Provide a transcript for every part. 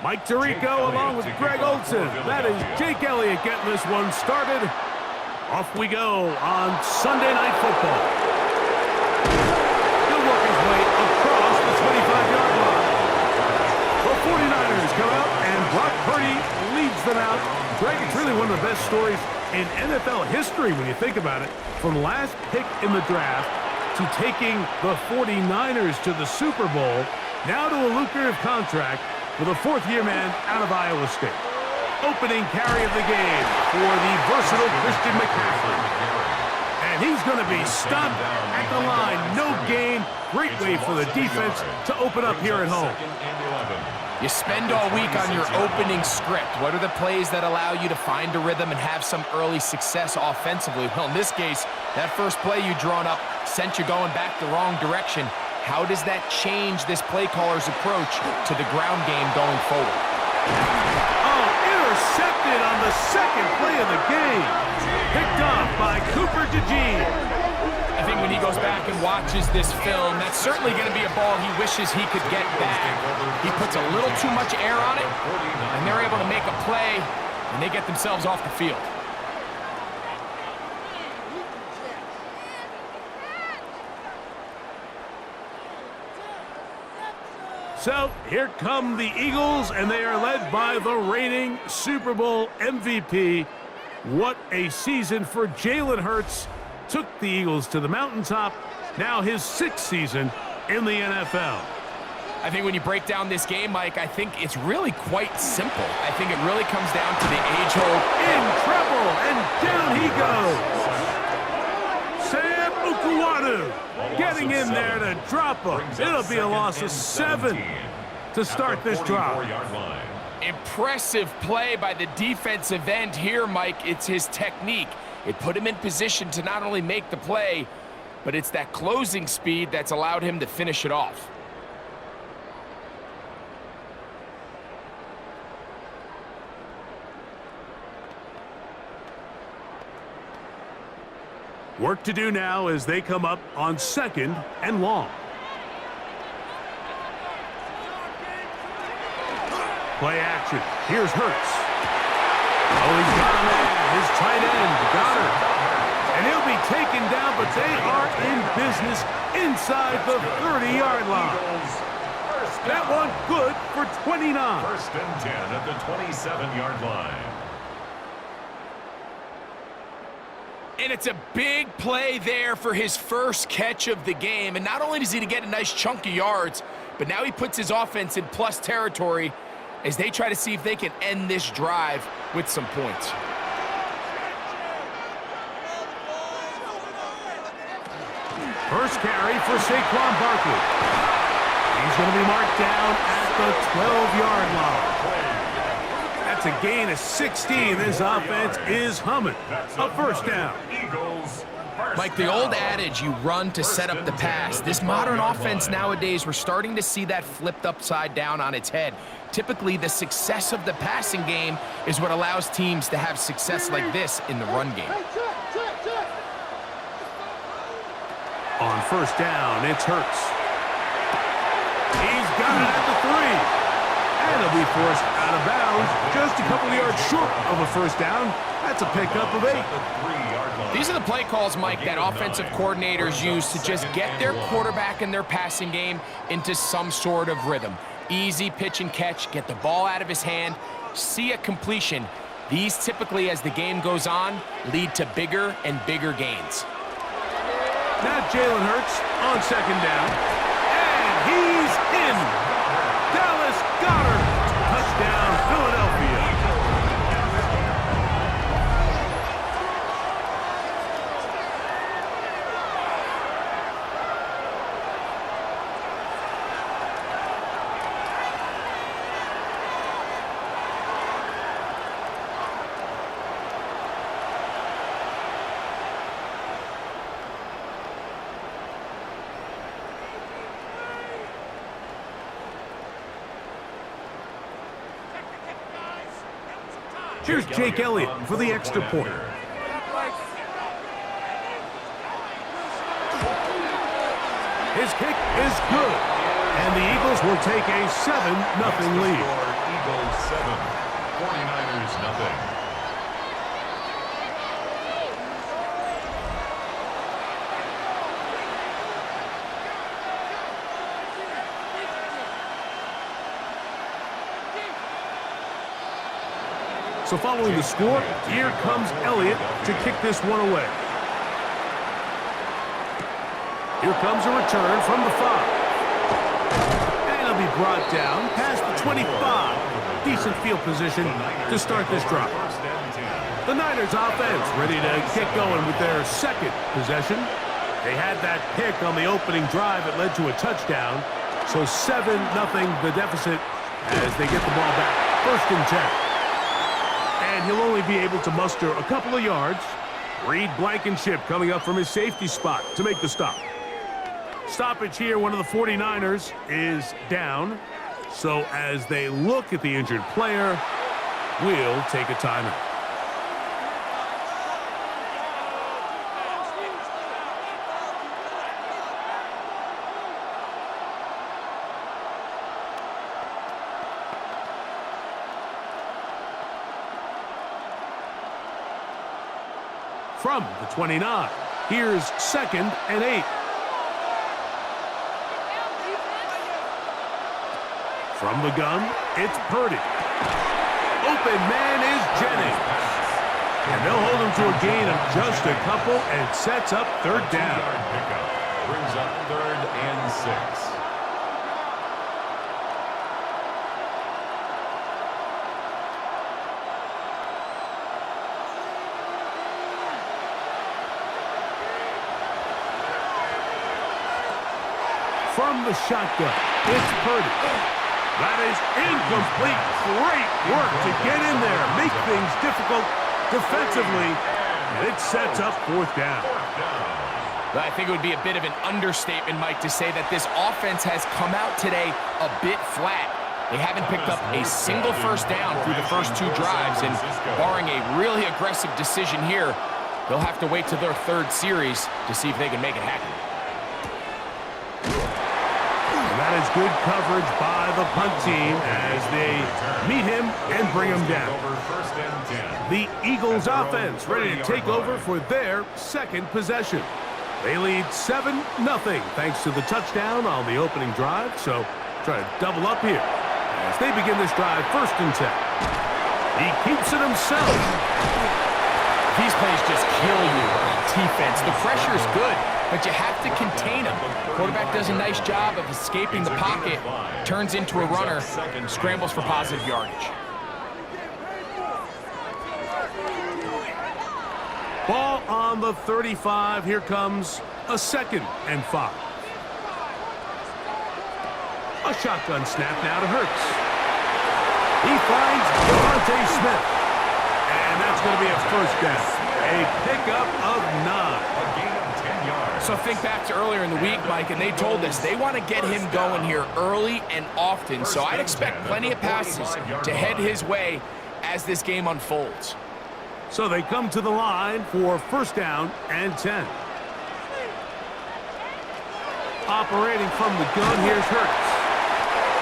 Mike Tirico along with Greg Olson. That is Jake Elliott getting this one started. Off we go on Sunday Night Football. He'll work his way across the 25-yard line. The 49ers come out, and Brock Purdy leads them out. Greg, it's really one of the best stories in NFL history when you think about it. From last pick in the draft to taking the 49ers to the Super Bowl, now to a lucrative contract with a fourth-year man out of Iowa State. Opening carry of the game for the versatile Christian McCaffrey. And he's going to be stopped at the line. No gain. Great way for the defense to open up here at home. You spend all week on your opening script. What are the plays that allow you to find a rhythm and have some early success offensively? Well, in this case, that first play you drawn up sent you going back the wrong direction. How does that change this play caller's approach to the ground game going forward? Oh, intercepted on the second play of the game. Picked off by Cooper DeJean. I think when he goes back and watches this film, that's certainly going to be a ball he wishes he could get back. He puts a little too much air on it, and they're able to make a play, and they get themselves off the field. So here come the Eagles, and they are led by the reigning Super Bowl MVP. What a season for Jalen Hurts. Took the Eagles to the mountaintop. Now his 6th season in the NFL. I think when you break down this game, Mike, I think it's really quite simple. I think it really comes down to the age-old. In trouble, and down he goes. Sam Ukuwadu getting in there to drop him. It'll be a loss of 7 to start this drive. Impressive play by the defensive end here, Mike. It's his technique. It put him in position to not only make the play, but it's that closing speed that's allowed him to finish it off. Work to do now as they come up on 2nd and long. Play action. Here's Hurts. Oh, he's got him in. His tight end, Goddard. And he'll be taken down, but they are in business inside the 30-yard line. That one good for 29. 1st and 10 at the 27-yard line. And it's a big play there for his first catch of the game. And not only does he get a nice chunk of yards, but now he puts his offense in plus territory as they try to see if they can end this drive with some points. First carry for Saquon Barkley. He's going to be marked down at the 12-yard line. That's a gain of 16. This offense is humming. A first down. Mike, the old adage, you run to set up the pass. This modern offense nowadays, we're starting to see that flipped upside down on its head. Typically, the success of the passing game is what allows teams to have success like this in the run game. On first down, it's Hurts. He's got it at the 3. And he'll be forced out of bounds. Just a couple of yards short of a first down. That's a pickup of 8. These are the play calls, Mike, that offensive coordinators use to just get their quarterback and their passing game into some sort of rhythm. Easy pitch and catch, get the ball out of his hand, see a completion. These typically, as the game goes on, lead to bigger and bigger gains. Now Jalen Hurts on 2nd down. And he's in. Dallas Goedert. Touchdown, Philadelphia. Here's Jake Elliott for the extra point. His kick is good, and the Eagles will take a 7-0 lead. Eagles 7, 49ers nothing. So following the score, here comes Elliott to kick this one away. Here comes a return from the 5. And it'll be brought down past the 25. Decent field position to start this drive. The Niners offense ready to get going with their second possession. They had that pick on the opening drive that led to a touchdown. So 7-0 the deficit as they get the ball back. First and 10. And he'll only be able to muster a couple of yards. Reed Blankenship coming up from his safety spot to make the stop. Stoppage here, one of the 49ers is down. So as they look at the injured player, we'll take a timeout. From the 29, here's 2nd and 8. From the gun, it's Purdy. Open man is Jennings. And they'll hold him to a gain of just a couple and sets up third down. Pickup brings up 3rd and 6. From the shotgun, it's Purdy. That is incomplete. Great work to get in there, make things difficult defensively, and it sets up 4th down. I think it would be a bit of an understatement, Mike, to say that this offense has come out today a bit flat. They haven't picked up a single first down through the first 2 drives, and barring a really aggressive decision here, they'll have to wait to their 3rd series to see if they can make it happen. That is good coverage by the punt team as they meet him and bring him down. The Eagles offense ready to take over for their 2nd possession. They lead 7-0 thanks to the touchdown on the opening drive. So try to double up here as they begin this drive 1st and 10. He keeps it himself. These plays just kill you on defense. The pressure is good, but you have to contain him. Quarterback does a nice job of escaping the pocket, turns into a runner, scrambles for positive yardage. Ball on the 35. Here comes a 2nd and 5. A shotgun snap now to Hurts. He finds Devontae Smith. And that's going to be a 1st down. A pickup of 9. So think back to earlier in the week, Mike, and they told us they want to get him going here early and often. So I'd expect plenty of passes to head his way as this game unfolds. So they come to the line for 1st down and 10. Operating from the gun, here's Hurts.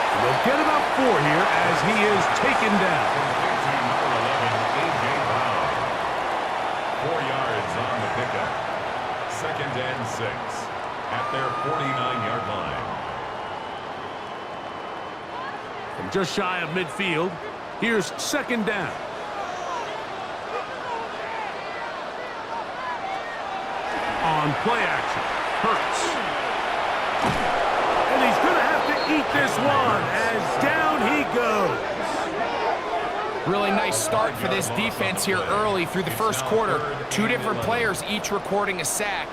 And they'll get about 4 here as he is taken down. 4 yards on the pickup. 2nd and 6 at their 49-yard line. From just shy of midfield, here's 2nd down. On play action, Hurts. And he's going to have to eat this one as down he goes. Really nice start for this defense here early through the 1st quarter. 2 different players each recording a sack.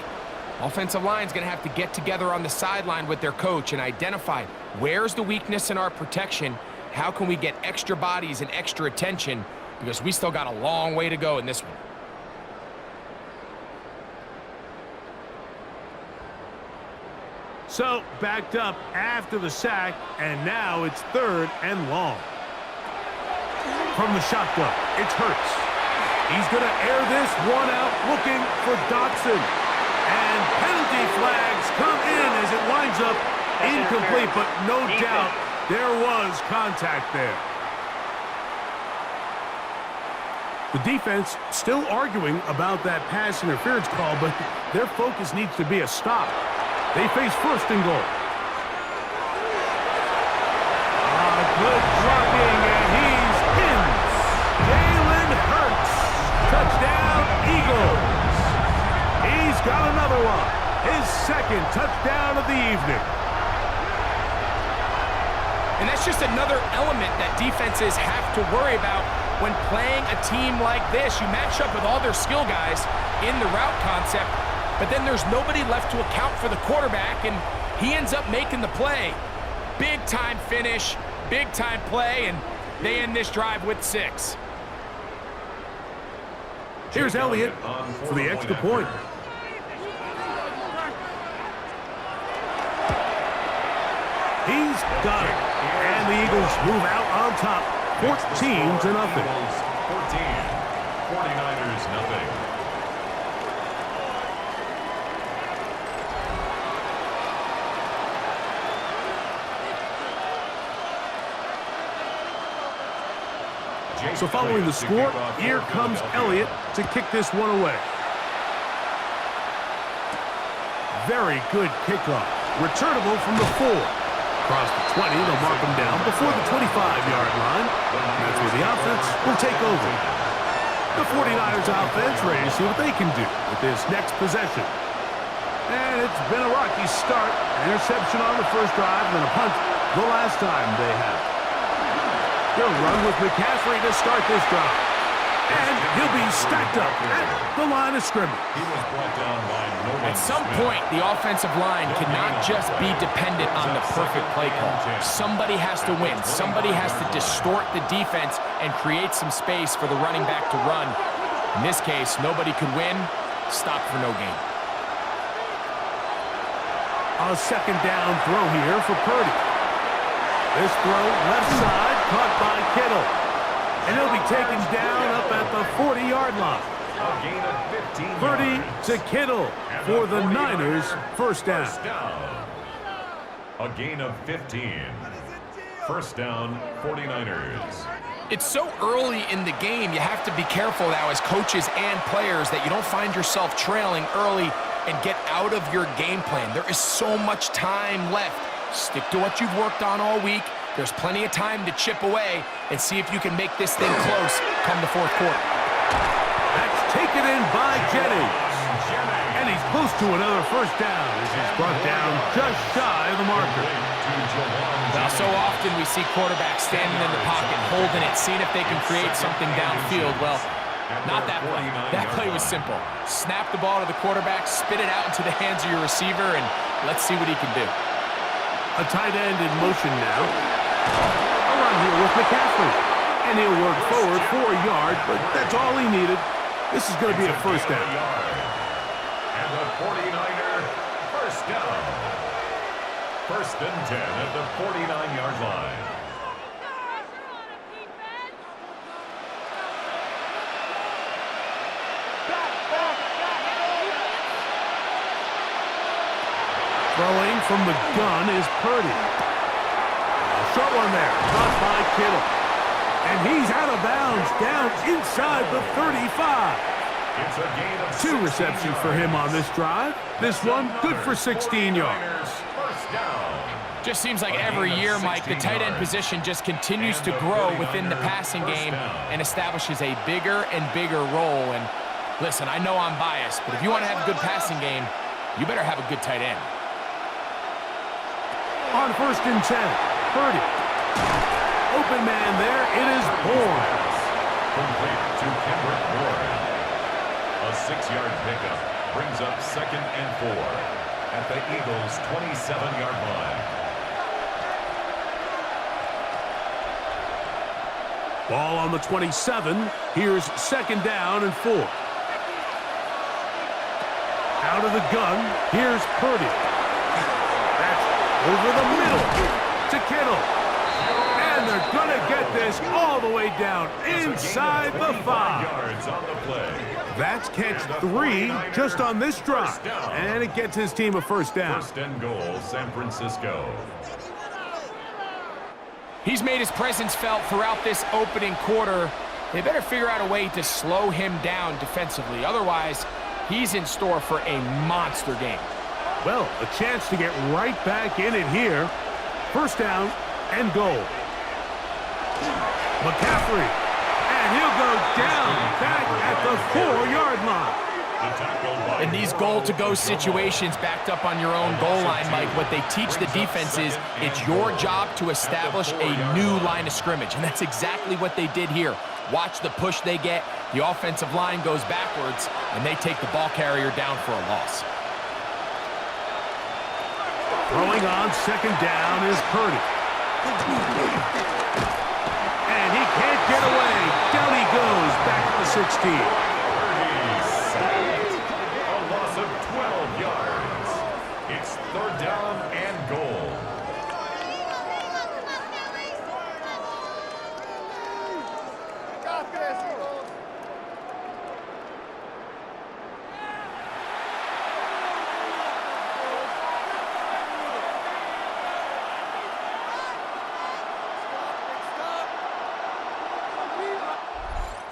Offensive line's going to have to get together on the sideline with their coach and identify where's the weakness in our protection, how can we get extra bodies and extra attention, because we still got a long way to go in this one. So backed up after the sack, and now it's 3rd and long. From the shotgun, it's Hurts. He's going to air this one out, looking for Dotson. And penalty flags come in as it winds up incomplete, but no doubt there was contact there. The defense still arguing about that pass interference call, but their focus needs to be a stop. They face first and goal. Good blocking, and he's in. Jalen Hurts. Touchdown, Eagles. He's got another one. His second touchdown of the evening. And that's just another element that defenses have to worry about when playing a team like this. You match up with all their skill guys in the route concept, but then there's nobody left to account for the quarterback, and he ends up making the play. Big-time finish, big-time play, and they end this drive with 6. Here's Elliott for the extra point. He's got it. And the Eagles move out on top, 14-0. 14, 49ers nothing. So following the score, here comes Elliott to kick this one away. Very good kickoff. Returnable from the 4. Across the 20, they'll mark him down before the 25-yard line. That's where the offense will take over. The 49ers offense ready to see what they can do with this next possession. And it's been a rocky start. Interception on the first drive and a punt the last time they had. He'll run with McCaffrey to start this drive. And he'll be stacked up at the line of scrimmage. He was brought down by At some point, the offensive line cannot just be dependent on the perfect play call. Somebody has to win. Somebody has to distort the defense and create some space for the running back to run. In this case, nobody could win. Stop for no gain. A second down throw here for Purdy. This throw left side, caught by Kittle. And he'll be taken down up at the 40-yard line. a gain of 15 Purdy yards. to Kittle for the Niners, first down. A gain of 15. First down, 49ers. It's so early in the game, you have to be careful now as coaches and players that you don't find yourself trailing early and get out of your game plan. There is so much time left. Stick to what you've worked on all week. There's plenty of time to chip away and see if you can make this thing close come the fourth quarter. That's taken in by Jennings. And he's close to another first down as he's brought down just shy of the marker. Now, so often we see quarterbacks standing in the pocket, holding it, seeing if they can create something downfield. Well, not that play. That play was simple. Snap the ball to the quarterback, spit it out into the hands of your receiver, and let's see what he can do. A tight end in motion now. A run here with McCaffrey. And he'll work forward for a yard, but that's all he needed. This is going to be a first down. And the 49er first down. First and 10 at the 49-yard line. Throwing from the gun is Purdy. A short one there, caught by Kittle. And he's out of bounds, down inside the 35. It's a gain of 2 receptions for him on this drive. This one good for 16 yards. First down. Just seems like every year, Mike, the tight end position just continues to grow within the passing game and establishes a bigger and bigger role. And listen, I know I'm biased, but if you want to have a good passing game, you better have a good tight end. On first and 10, Purdy. Open man there, it is Bourne. Complete to Kendrick Bourne. A 6-yard pickup brings up second and 4 at the Eagles' 27-yard line. Ball on the 27. Here's second down and 4. Out of the gun, here's Purdy. That's over the middle to Kittle. And they're going to get this all the way down inside the 5. Yards on the play. That's catch 3 just on this drive. And it gets his team a first down. First and goal, San Francisco. He's made his presence felt throughout this opening quarter. They better figure out a way to slow him down defensively. Otherwise, he's in store for a monster game. Well, a chance to get right back in it here. First down and goal. McCaffrey. And he'll go down back at the 4-yard line. In these goal-to-go situations backed up on your own goal line, Mike, what they teach the defense is it's your job to establish a new line of scrimmage, and that's exactly what they did here. Watch the push they get. The offensive line goes backwards, and they take the ball carrier down for a loss. Throwing on second down is Purdy. And he can't get away. Down he goes back at the 16. A loss of 12 yards. It's third down and goal.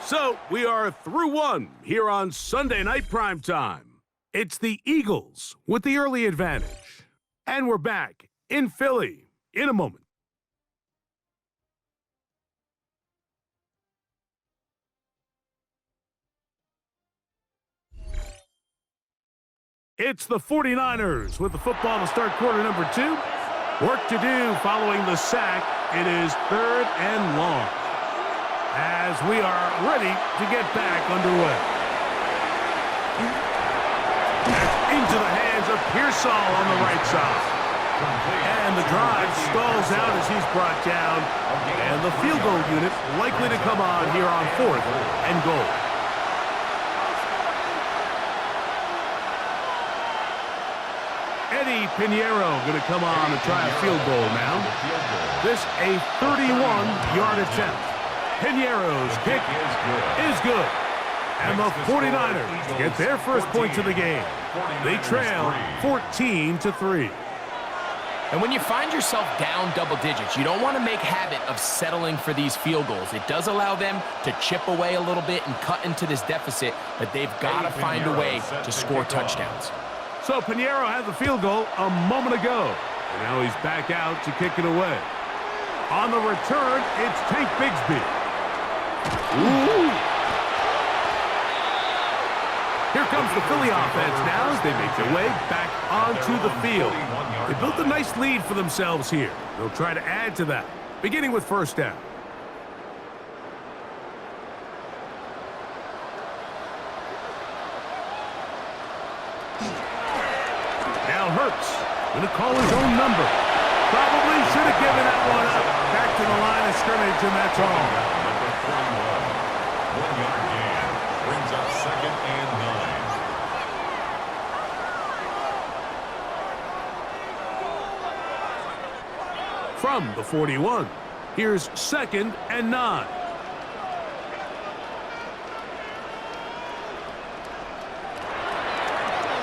So, we are through one here on Sunday Night Primetime. It's the Eagles with the early advantage. And we're back in Philly in a moment. It's the 49ers with the football to start quarter number 2. Work to do following the sack. It is third and long, as we are ready to get back underway. That's into the hands of Pearsall on the right side. And the drive stalls out as he's brought down. And the field goal unit likely to come on here on fourth and goal. Eddie Pinheiro going to come on and try a field goal now. This a 31-yard attempt. Pinheiro's kick is good. And the 49ers get their first points of the game. They trail 14-3. And when you find yourself down double digits, you don't want to make habit of settling for these field goals. It does allow them to chip away a little bit and cut into this deficit, but they've got to find a way to score touchdowns. So Pinheiro had the field goal a moment ago. And now he's back out to kick it away. On the return, it's Tank Bigsby. Ooh. Here comes the Philly offense now as they make their way back onto the field. They built a nice lead for themselves here. They'll try to add to that, beginning with first down. Now Hurts going to call his own number. Probably should have given that one up. Back to the line of scrimmage, and that's all. Number 41. 1-yard gain brings up second and 9. From the 41, here's second and 9.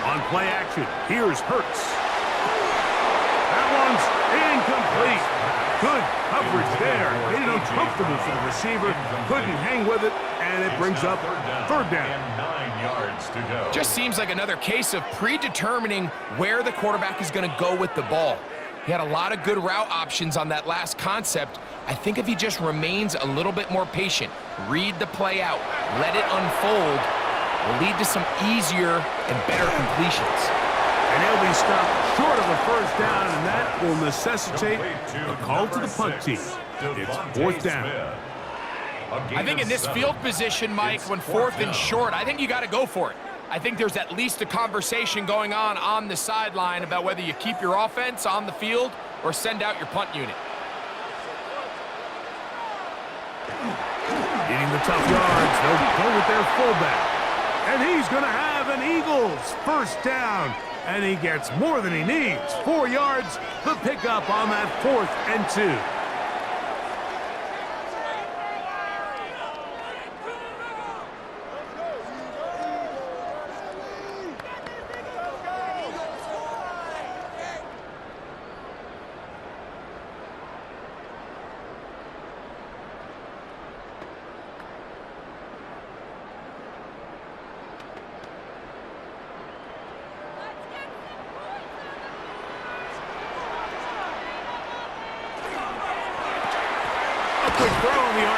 On play action, here's Hurts. That one's incomplete. Good coverage there. Made it uncomfortable for the receiver. Couldn't hang with it, and it brings up third down. And 9 yards to go. Just seems like another case of predetermining where the quarterback is going to go with the ball. He had a lot of good route options on that last concept. I think if he just remains a little bit more patient, read the play out, let it unfold, will lead to some easier and better completions. And he'll be stopped short of a first down, and that will necessitate a call to the punt team. It's fourth down. I think in this field position, Mike, when fourth and short, I think you got to go for it. I think there's at least a conversation going on the sideline about whether you keep your offense on the field or send out your punt unit. Needing the tough yards, they'll go with their fullback. And he's going to have an Eagles first down. And he gets more than he needs. 4 yards, the pickup on that 4th and 2.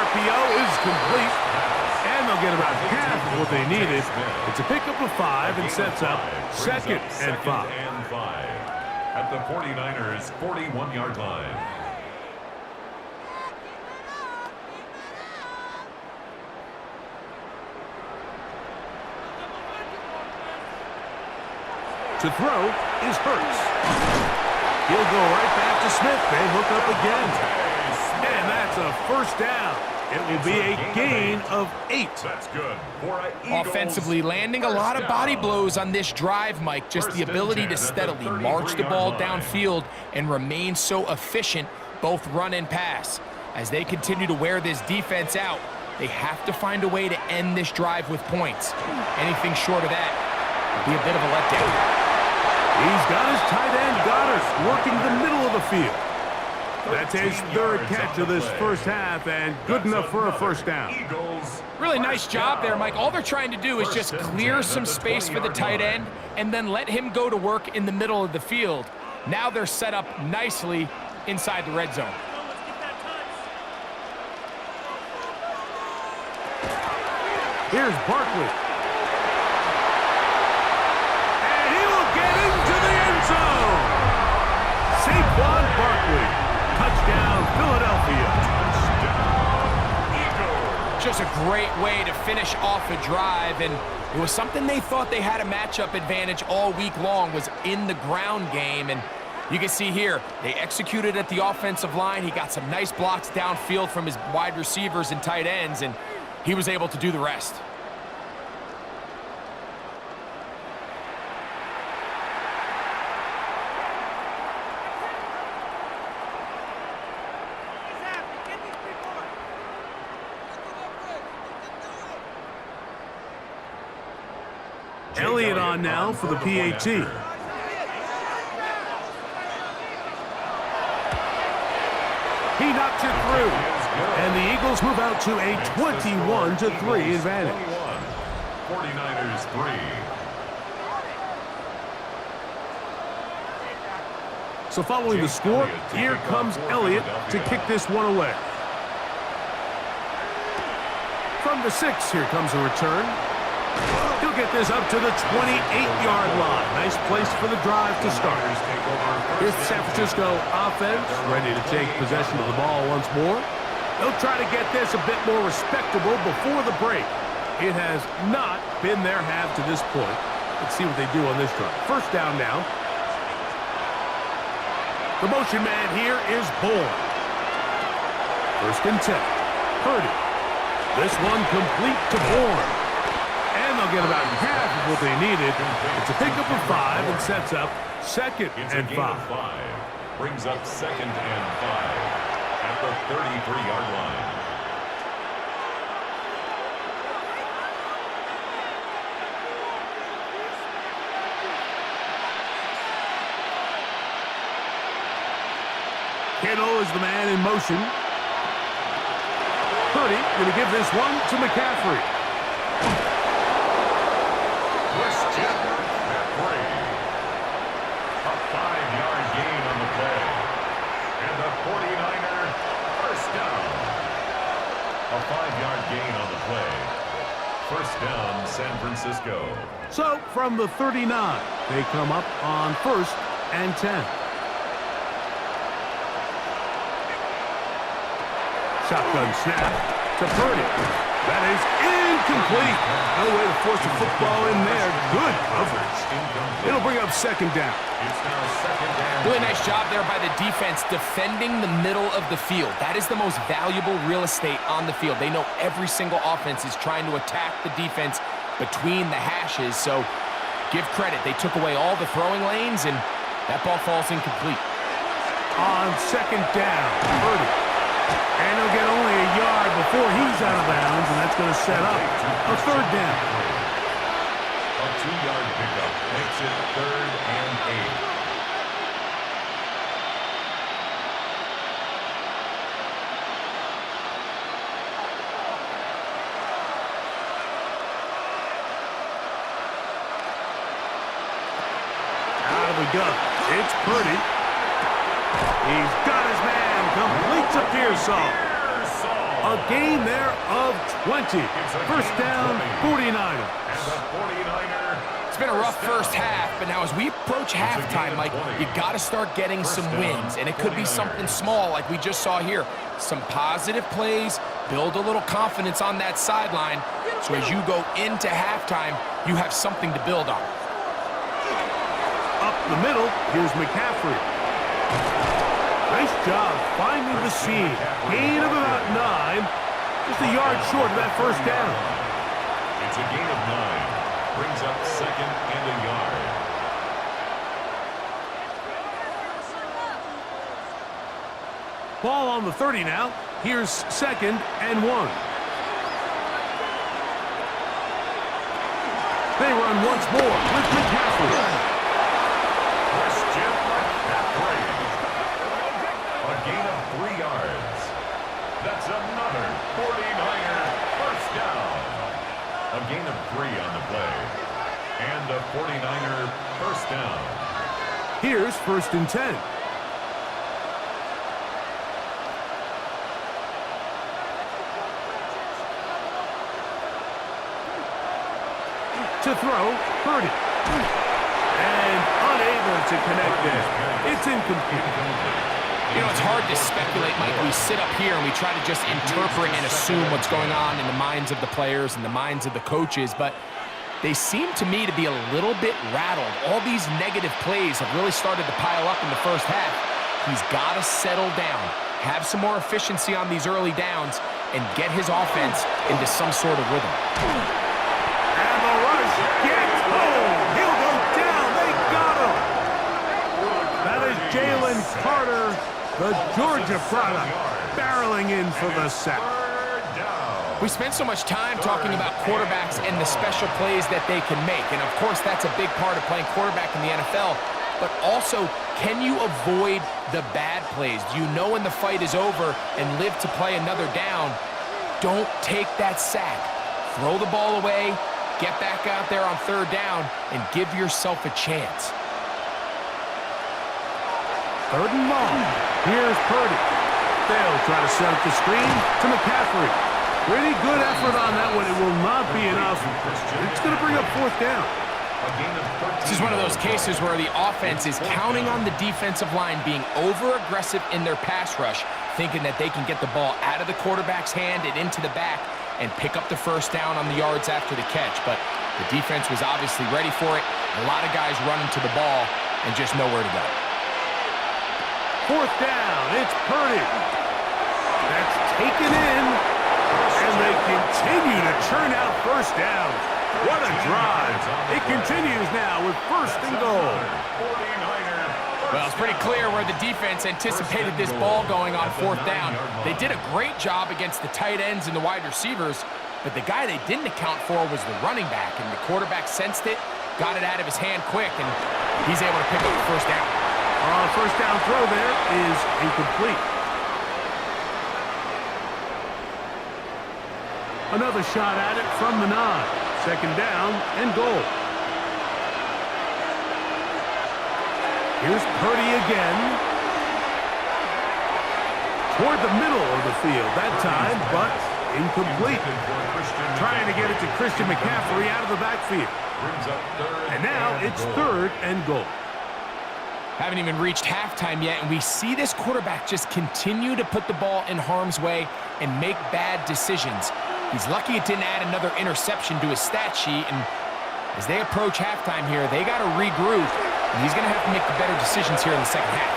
RPO is complete, and they'll get about half of what they needed. It's a pickup of 5 and sets up second and 5. At the 49ers' 41-yard line. To throw is Hurts. He'll go right back to Smith. They hook up again. And that's a first down. It will be a gain of 8. That's good. Offensively, landing a lot of body blows on this drive, Mike. Just the ability to steadily march the ball downfield and remain so efficient, both run and pass. As they continue to wear this defense out, they have to find a way to end this drive with points. Anything short of that would be a bit of a letdown. He's got his tight end, Goddard, working the middle of the field. That's his third catch of this first half, and good enough for a first down. Really nice job there, Mike. All they're trying to do is just clear some space for the tight end and then let him go to work in the middle of the field. Now they're set up nicely inside the red zone. Here's Barkley. And he will get into the end zone. Saquon Barkley. Touchdown, Philadelphia. Just a great way to finish off a drive, and it was something they thought they had a matchup advantage all week long, was in the ground game. And you can see here, they executed at the offensive line. He got some nice blocks downfield from his wide receivers and tight ends, and he was able to do the rest. Elliott on now for the PAT. He knocks it through. And the Eagles move out to a 21-3 advantage. 49ers 3. So following the score, here comes Elliott to kick this one away. From the 6, here comes a return. He'll get this up to the 28-yard line. Nice place for the drive to start. Here's the San Francisco offense, ready to take possession of the ball once more. They'll try to get this a bit more respectable before the break. It has not been their half to this point. Let's see what they do on this drive. First down now. The motion man here is Bourne. First and 10. Purdy. This one complete to Bourne. And they'll get about half of what they needed. It's a pickup of 5 and sets up second and 5. Brings up second and 5 at the 33-yard line. Kittle is the man in motion. Purdy going to give this one to McCaffrey. A 5-yard gain on the play. And the 49er first down. A 5-yard gain on the play. First down, San Francisco. So from the 39, they come up on first and 10. Shotgun snap to Purdy. That is incomplete. No way to force the football in there. Good coverage. It'll bring up second down. It's now second down. Really nice job there by the defense defending the middle of the field. That is the most valuable real estate on the field. They know every single offense is trying to attack the defense between the hashes. So give credit. They took away all the throwing lanes, and that ball falls incomplete. On second down, Purdy. And he'll get only a yard before he's out of bounds, and that's going to set up a third down. A 2-yard pickup makes it third and 8. Out we go. It's Purdy. He's got his man. Completes a Pearsall. A gain there of 20. First down, 49ers. And the 49er. It's been a rough first half, but now as we approach halftime, Mike, you got to start getting some wins, and it could be something small like we just saw here. Some positive plays, build a little confidence on that sideline, so as you go into halftime, you have something to build on. Up the middle, here's McCaffrey. Nice job finding the seam. Gain of about 9. Just a yard short of that first down. It's a gain of 9. Brings up second and a yard. Ball on the 30 now. Here's second and 1. They run once more with McCaffrey. A gain of 3 yards. That's another 49er first down. A gain of 3 on the play. And a 49er first down. Here's first and 10. To throw, Purdy. And unable to connect there. It's incomplete. You know, it's hard to speculate, Mike. We sit up here and we try to just interpret and assume what's going on in the minds of the players and the minds of the coaches, but they seem to me to be a little bit rattled. All these negative plays have really started to pile up in the first half. He's got to settle down, have some more efficiency on these early downs, and get his offense into some sort of rhythm. And the rush gets home. He'll go down. They got him. That is Jalen Carter, the Georgia product, barreling in for the sack. We spent so much time talking about quarterbacks and the special plays that they can make. And, of course, that's a big part of playing quarterback in the NFL. But also, can you avoid the bad plays? Do you know when the fight is over and live to play another down? Don't take that sack. Throw the ball away, get back out there on third down, and give yourself a chance. Third and long. Here's Purdy. They'll try to set up the screen to McCaffrey. Pretty good effort on that one. It will not be enough. It's going to bring up fourth down. This is one of those cases where the offense is counting on the defensive line being over-aggressive in their pass rush, thinking that they can get the ball out of the quarterback's hand and into the back and pick up the first down on the yards after the catch. But the defense was obviously ready for it. A lot of guys running to the ball and just nowhere to go. Fourth down. It's Purdy. That's taken in. And they continue to churn out first downs. What a drive. It continues now with first and goal. Well, it's pretty clear where the defense anticipated this ball going on fourth down. They did a great job against the tight ends and the wide receivers, but the guy they didn't account for was the running back, and the quarterback sensed it, got it out of his hand quick, and he's able to pick up the first down. First down throw there is incomplete. Another shot at it from the 9. Second down and goal. Here's Purdy again. Toward the middle of the field that time, but incomplete. Trying to get it to Christian McCaffrey out of the backfield. And now it's third and goal. Haven't even reached halftime yet, and we see this quarterback just continue to put the ball in harm's way and make bad decisions. He's lucky it didn't add another interception to his stat sheet, and as they approach halftime here, they got to regroup, and he's going to have to make the better decisions here in the second half.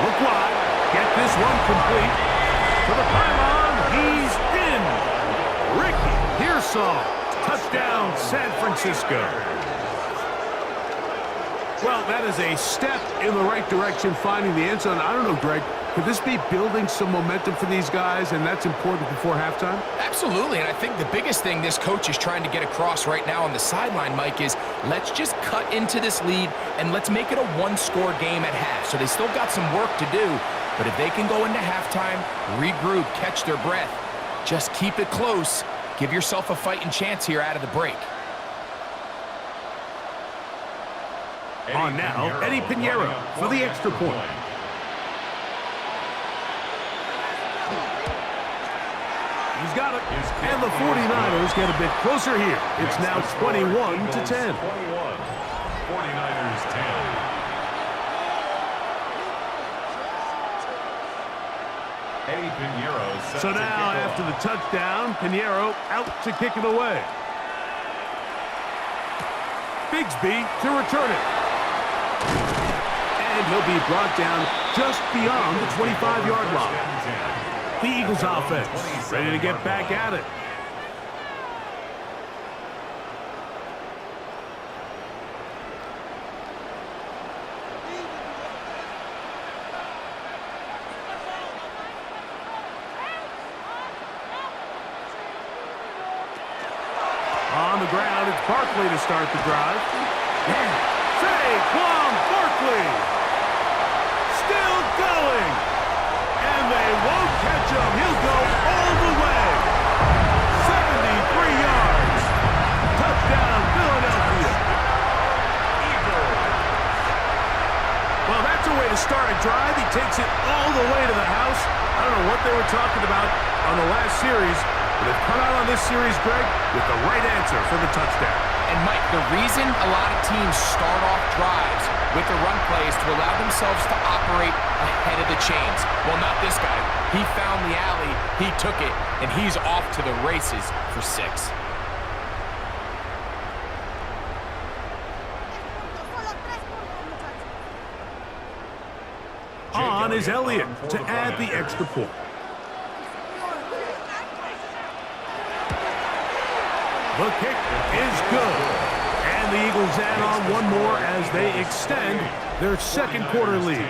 Look wide. Get this one complete. To the pylon, he's in. Ricky Pearsall. Touchdown, San Francisco. Well, that is a step in the right direction, finding the end zone. I don't know, Greg. Could this be building some momentum for these guys, and that's important before halftime? Absolutely, and I think the biggest thing this coach is trying to get across right now on the sideline, Mike, is let's just cut into this lead and let's make it a one-score game at half. So they still got some work to do, but if they can go into halftime, regroup, catch their breath, just keep it close, give yourself a fighting chance here out of the break. On now, Eddie Pinheiro for the extra point. got it. And the 49ers get a bit closer here. It's now 21-10. 49ers 10. So now, after the touchdown, Pinheiro out to kick it away. Bigsby to return it. And he'll be brought down just beyond the 25-yard line. The Eagles offense ready to get back at it. On the ground, it's Barkley to start the drive. Saquon Barkley still going. And they won't catch him. He'll go all the way. 73 yards. Touchdown, Philadelphia. Well, that's a way to start a drive. He takes it all the way to the house. I don't know what they were talking about on the last series. But they've come out on this series, Greg, with the right answer for the touchdown. And, Mike, the reason a lot of teams start off drives with the run plays to allow themselves to operate ahead of the chains. Well, not this guy. He found the alley, he took it, and he's off to the races for 6. On is Elliott to add the extra point. The kick is good. And the Eagles add on one more as they extend their second quarter lead.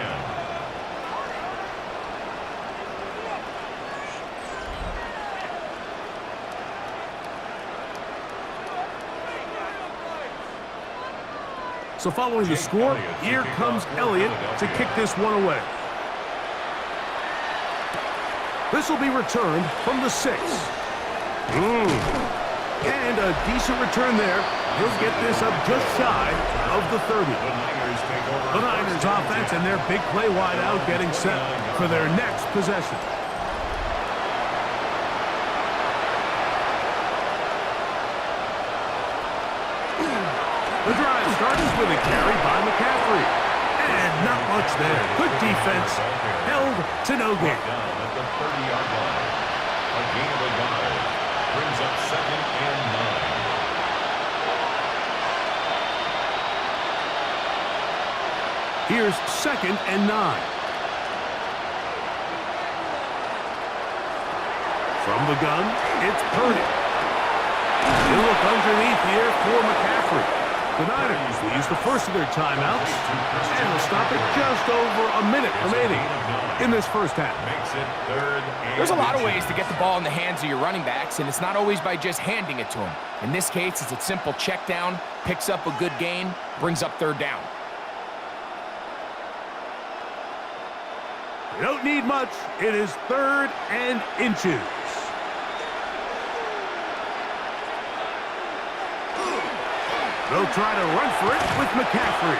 So following the score, here comes Elliott to kick this one away. This will be returned from the 6. And a decent return there. He'll get this up just shy of the 30. The Niners offense and their big play wide out getting set for their next possession. The drive starts with a carry by McCaffrey. And not much there. Good defense. Held to no gain. At the 30-yard line. A gain of a yard. Brings up 2nd and 9. Here's 2nd and 9. From the gun, it's Purdy. He'll look underneath here for McCaffrey. The Niners will use the first of their timeouts, and they'll stop it just over a minute remaining in this first half. There's a lot of ways to get the ball in the hands of your running backs, and it's not always by just handing it to them. In this case, it's a simple check down, picks up a good gain, brings up 3rd down. You don't need much. It is 3rd and inches. They'll try to run for it with McCaffrey.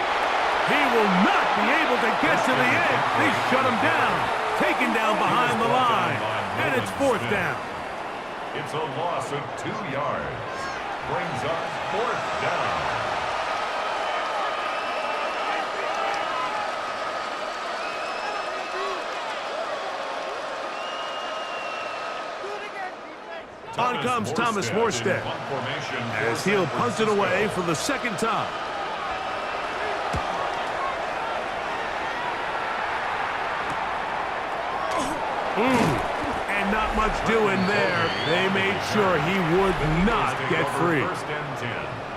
He will not be able to get to the edge. They shut him down. Taken down behind the line. And it's 4th down. It's a loss of 2 yards. Brings up 4th down. On comes Thomas Morstead as he'll punt it away for the 2nd time. And not much doing there. They made sure he would not get free.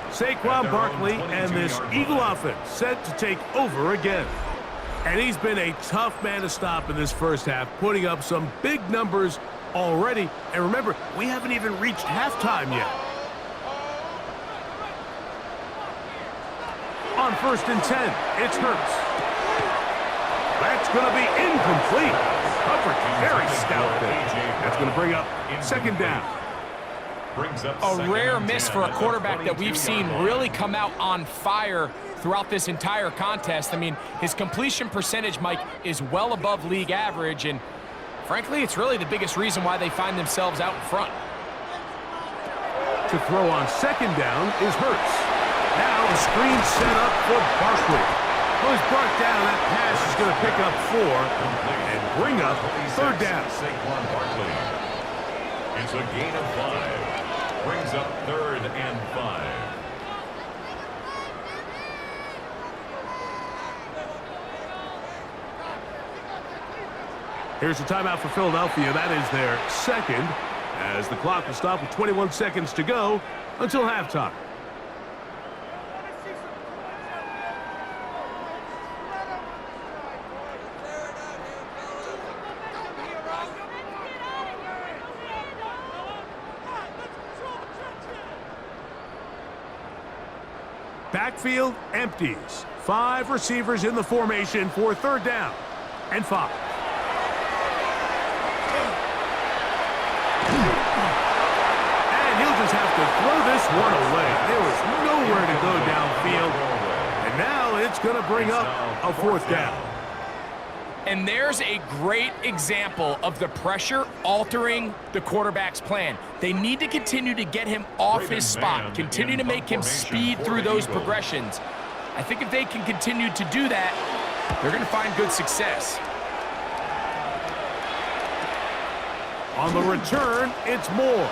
Saquon Barkley and this Eagle offense set to take over again. And he's been a tough man to stop in this first half, putting up some big numbers already. And remember, we haven't even reached halftime yet. On 1st and 10, it's Hurts. That's going to be incomplete. Coverage very stout there. That's going to bring up 2nd down. A rare miss for a quarterback that we've seen really come out on fire throughout this entire contest. I mean, his completion percentage, Mike, is well above league average, and frankly, it's really the biggest reason why they find themselves out in front. To throw on second down is Hurts. Now a screen set up for Barkley. Well, he's brought down. That pass is going to pick up 4 and bring up third down. Saquon Barkley. It's a gain of 5. Brings up 3rd and 5. Here's a timeout for Philadelphia. That is their second, as the clock will stop with 21 seconds to go until halftime. Backfield empties. 5 receivers in the formation for third down and 5. And he'll just have to throw this one away. There was nowhere to go downfield. And now it's going to bring up a fourth down. And there's a great example of the pressure altering the quarterback's plan. They need to continue to get him off his spot, continue to make him speed through those progressions. I think if they can continue to do that, they're going to find good success. On the return, it's Moore.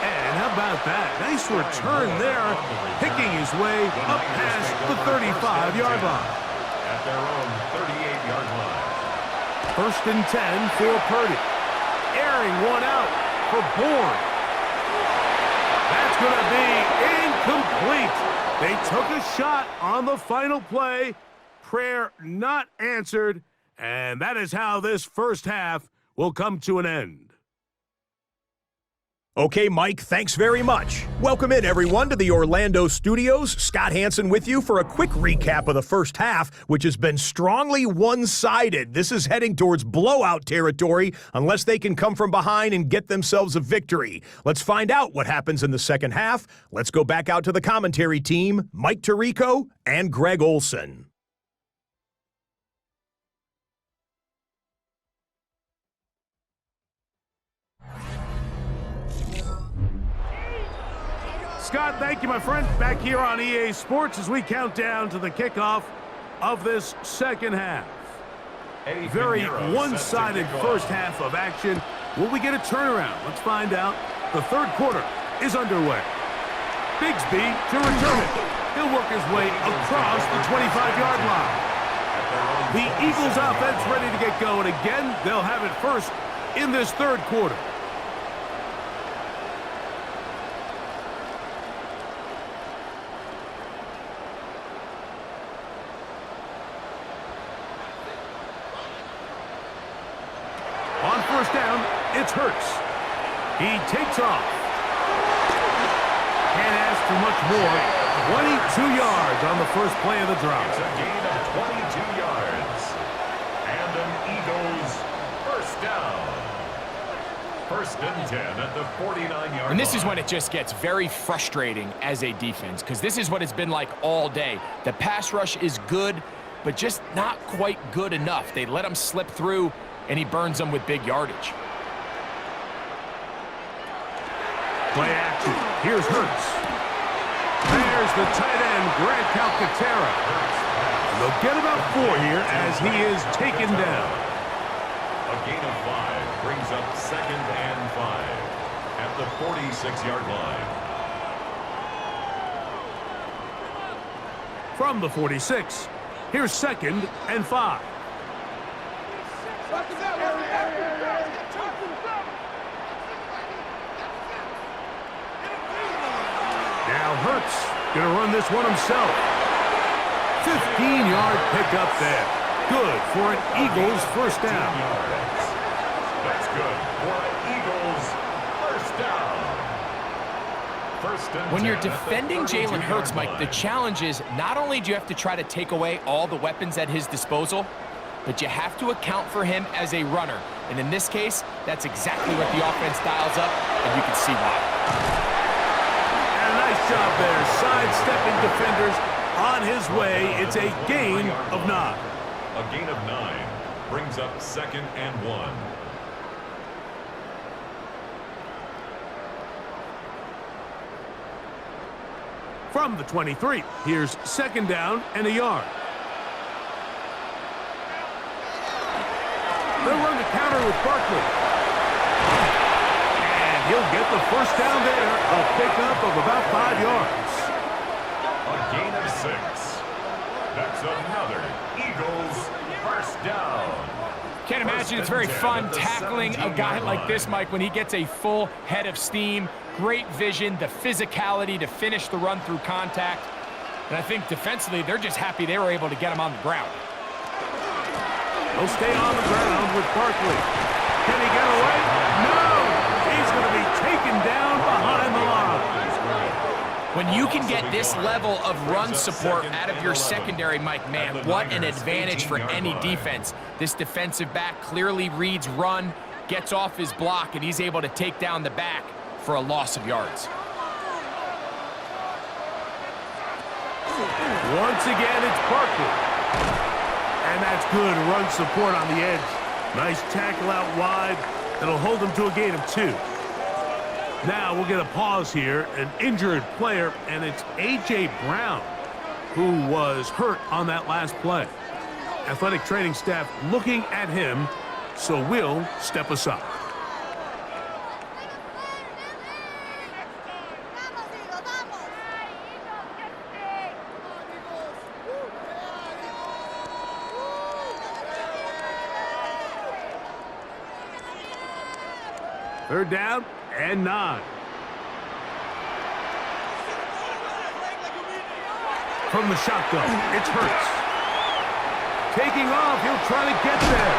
And how about that? Nice return there, picking his way up past the 35-yard line. At their own 38-yard line. 1st and 10 for Purdy. Airing one out for Bourne. That's going to be incomplete. They took a shot on the final play. Prayer not answered. And that is how this first half will come to an end. Okay, Mike, thanks very much. Welcome in, everyone, to the Orlando studios. Scott Hansen with you for a quick recap of the first half, which has been strongly one-sided. This is heading towards blowout territory unless they can come from behind and get themselves a victory. Let's find out what happens in the second half. Let's go back out to the commentary team, Mike Tirico and Greg Olson. Scott, thank you, my friend. Back here on EA Sports as we count down to the kickoff of this second half. Very one-sided first half of action. Will we get a turnaround? Let's find out. The third quarter is underway. Bigsby to return it. He'll work his way across the 25-yard line. The Eagles offense ready to get going again. They'll have it first in this third quarter. First down, it's Hurts. He takes off. Can't ask for much more. 22 yards on the first play of the drive. It's a gain of 22 yards. And an Eagles first down. 1st and 10 at the 49-yard line. And this is when it just gets very frustrating as a defense, because this is what it's been like all day. The pass rush is good, but just not quite good enough. They let him slip through, and he burns them with big yardage. Play action. Here's Hurts. There's the tight end, Grant Calcaterra. And they'll get about 4 here as he is taken down. A gain of 5 brings up 2nd and 5 at the 46-yard line. From the 46, here's 2nd and 5. Now Hurts going to run this one himself. 15-yard pickup there. Good for an Eagles first down. That's good for an Eagles first down. When you're defending Jalen Hurts, Mike, the challenge is not only do you have to try to take away all the weapons at his disposal, but you have to account for him as a runner. And in this case, that's exactly what the offense dials up, and you can see why. And a nice job there, sidestepping defenders on his way. It's a gain of 9. A gain of 9 brings up 2nd and 1. from the 23. Here's second down and a yard. They'll run the counter with Barkley. And he'll get the first down there, a pickup of about 5 yards. A gain of 6. That's another Eagles first down. Can't imagine it's very fun tackling a guy like this, Mike, when he gets a full head of steam, great vision, the physicality to finish the run through contact. And I think defensively, they're just happy they were able to get him on the ground. He'll stay on the ground with Barkley. Can he get away? No! He's going to be taken down behind the line. When you can get this level of run support out of your secondary, Mike, man, what an advantage for any defense. This defensive back clearly reads run, gets off his block, and he's able to take down the back for a loss of yards. Once again, it's Barkley. And that's good run support on the edge. Nice tackle out wide. That'll hold them to a gain of 2. Now we'll get a pause here. An injured player, and it's A.J. Brown, who was hurt on that last play. Athletic training staff looking at him, so we'll step aside. Third down and 9. From the shotgun, it's Hurts. Taking off, he'll try to get there.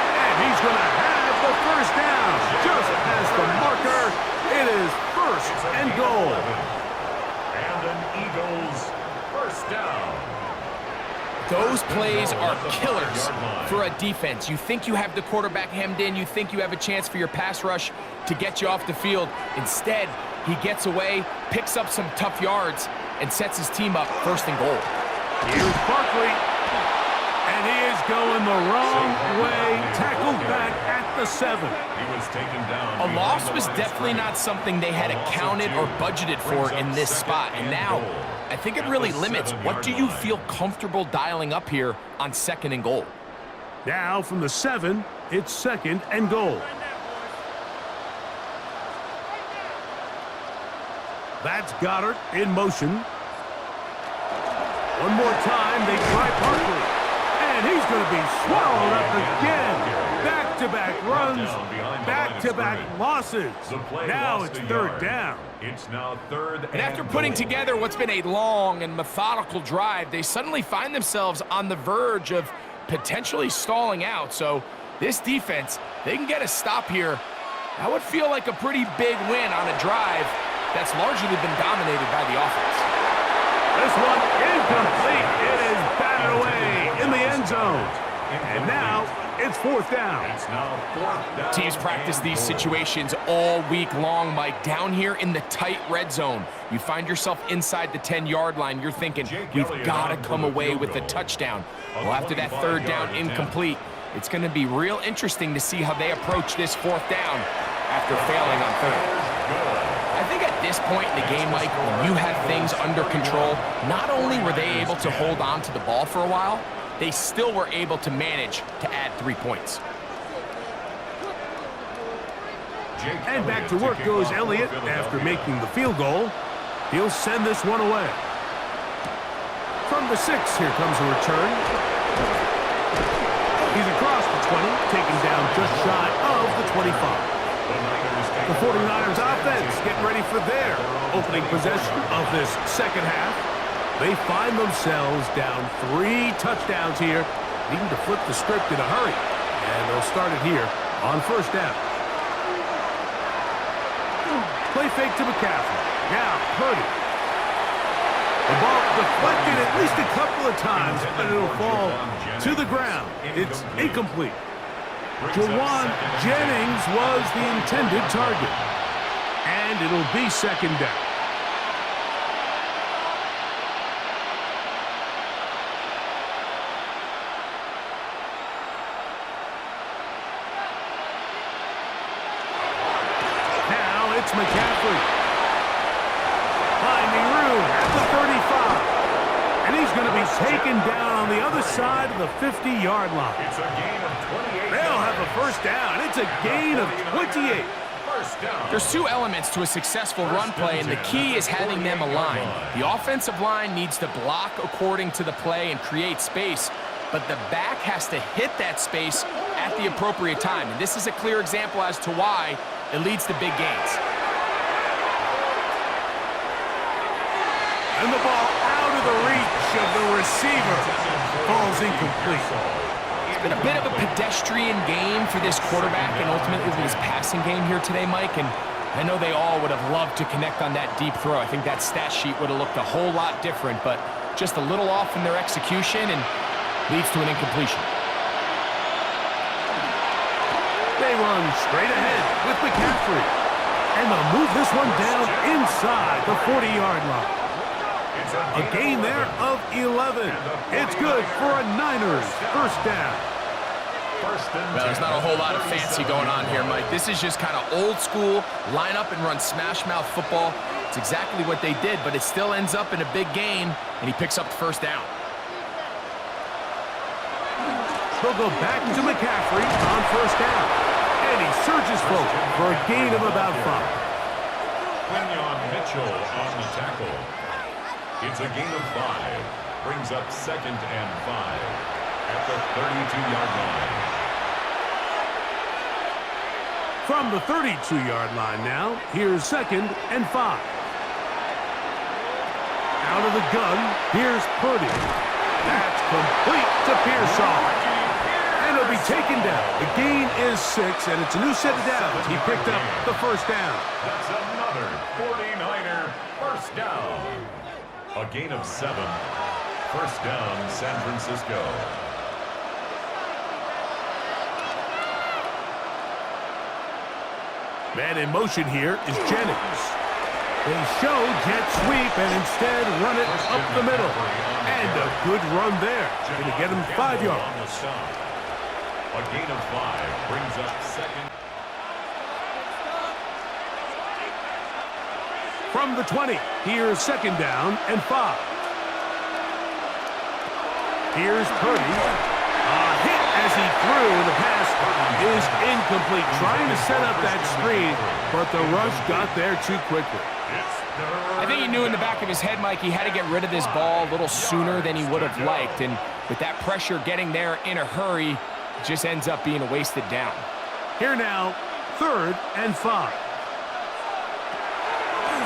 And he's going to have the first down. Just as the marker, it is first and goal. And an Eagles first down. Those plays are killers for a defense. You think you have the quarterback hemmed in. You think you have a chance for your pass rush to get you off the field. Instead, he gets away, picks up some tough yards, and sets his team up first and goal. Here's Barkley. And he is going the wrong way. Tackled back at the 7. He was taken down. A loss was definitely not something they had accounted or budgeted for in this spot. And now, I think it really limits what do you feel comfortable dialing up here on second and goal. Now from the 7, it's second and goal. That's Goddard in motion. One more time, they try Barkley. And he's going to be swallowed up again. Back-to-back runs, back-to-back losses. Now it's third down. It's now third and after putting together what's been a long and methodical drive, they suddenly find themselves on the verge of potentially stalling out. So this defense, they can get a stop here. That would feel like a pretty big win on a drive that's largely been dominated by the offense. This one incomplete. It is batted away in the end zone. And now it's fourth down. It's now fourth down. Teams practice these situations all week long, Mike. Down here in the tight red zone, you find yourself inside the 10-yard line. You're thinking, we've got to come away with a touchdown. Well, after that third down incomplete, it's going to be real interesting to see how they approach this fourth down after failing on third. I think at this point in the game, Mike, when you have things under control, not only were they able to hold on to the ball for a while, they still were able to manage to add 3 points. And back to work goes Elliott after making the field goal. He'll send this one away. From the 6, here comes a return. He's across the 20, taken down just shy of the 25. The 49ers offense getting ready for their opening possession of this second half. They find themselves down 3 touchdowns here, needing to flip the script in a hurry. And they'll start it here on first down. Play fake to McCaffrey. Now, Purdy. The ball deflected at least a couple of times, but it'll fall to the ground. It's incomplete. Jawan Jennings was the intended target. And it'll be second down. Now it's McCaffrey. Finding room at the other side of the 50-yard line. It's a gain of 28. They'll have a first down. It's a gain of 28. First down. There's two elements to a successful run play, and the key is having them aligned. The offensive line needs to block according to the play and create space, but the back has to hit that space at the appropriate time. And this is a clear example as to why it leads to big gains. And the ball out of the reach of the receiver. Falls incomplete. It's been a bit of a pedestrian game for this quarterback and ultimately his passing game here today, Mike. And I know they all would have loved to connect on that deep throw. I think that stat sheet would have looked a whole lot different, but just a little off in their execution and leads to an incompletion. They run straight ahead with McCaffrey. And they'll move this one down inside the 40-yard line. A gain there of 11. It's good for a Niners first down. Well, there's not a whole lot of fancy going on here, Mike. This is just kind of old school, line up and run smash mouth football. It's exactly what they did, but it still ends up in a big gain, and he picks up the first down. They'll go back to McCaffrey on first down. And he surges forward for a gain of about 5. Quinyon Mitchell on the tackle. It's a gain of 5. Brings up 2nd and 5 at the 32-yard line. From the 32-yard line now, here's 2nd and 5. Out of the gun, here's Purdy. That's complete to Pearsall. And he'll be taken down. The gain is 6, and it's a new set of downs. He picked up the first down. That's another 49er first down. A gain of 7. First down, San Francisco. Man in motion here is Jennings. They show jet sweep and instead run it up the middle. And a good run there. Going to get him 5 yards. A gain of 5 brings up 2nd. From the 20, here's 2nd down and 5. Here's Purdy. A hit as he threw. The pass is incomplete. Trying to set up that screen, but the rush got there too quickly. I think he knew in the back of his head, Mike, he had to get rid of this ball a little sooner than he would have liked. And with that pressure getting there in a hurry, it just ends up being a wasted down. Here now, 3rd and 5.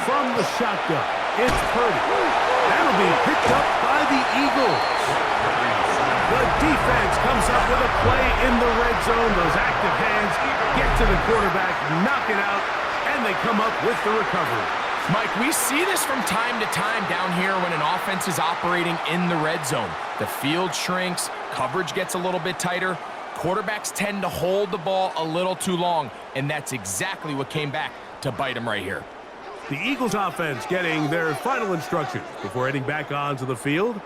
From the shotgun, it's Purdy. That'll be picked up by the Eagles. The defense comes up with a play in the red zone. Those active hands get to the quarterback, knock it out, and they come up with the recovery. Mike, we see this from time to time down here when an offense is operating in the red zone. The field shrinks, coverage gets a little bit tighter. Quarterbacks tend to hold the ball a little too long, and that's exactly what came back to bite him right here. The Eagles offense getting their final instructions before heading back onto the field.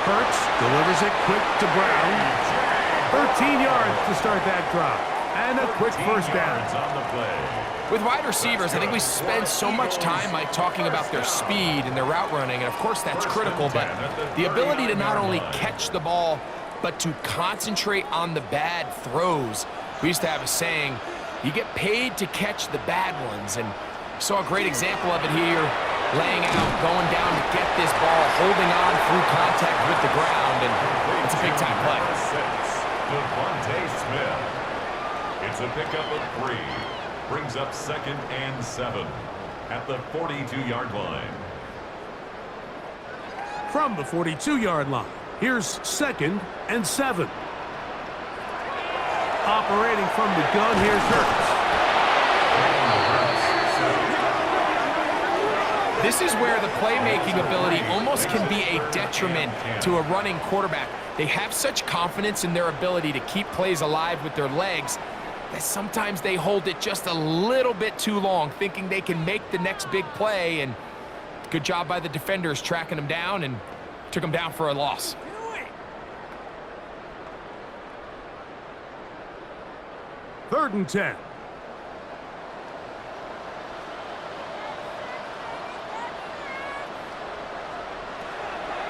Hurts delivers it quick to Brown. 13 yards to start that drive. And a quick first down. On the play. With wide receivers, I think we spend so much time, Mike, talking about their speed and their route running, and of course that's critical, but the ability to not only catch the ball, but to concentrate on the bad throws. We used to have a saying, you get paid to catch the bad ones, and saw a great example of it here, laying out, going down to get this ball, holding on through contact with the ground, and it's a big-time play. Devontae Smith. It's a pickup of 3. Brings up 2nd and 7 at the 42-yard line. From the 42-yard line, here's 2nd and 7. Operating from the gun, here's Hurts. This is where the playmaking ability almost can be a detriment to a running quarterback. They have such confidence in their ability to keep plays alive with their legs that sometimes they hold it just a little bit too long, thinking they can make the next big play, and good job by the defenders tracking them down and took them down for a loss. 3rd and 10.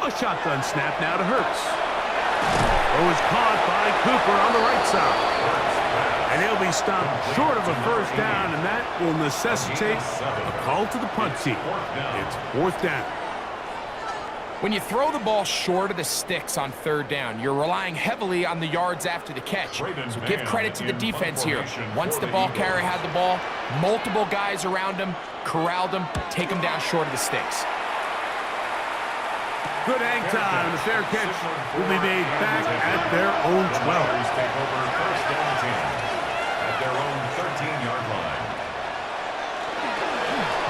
A shotgun snap now to Hurts. Throw is caught by Cooper on the right side. And he'll be stopped short of a first down, and that will necessitate a call to the punt team. It's 4th down. When you throw the ball short of the sticks on 3rd down, you're relying heavily on the yards after the catch. So give credit to the defense here. Once the ball carrier had the ball, multiple guys around him, corralled him, take him down short of the sticks. Good hang time. The fair catch will be made back at their own 12. Take over 1st and 10 at their own 13-yard line.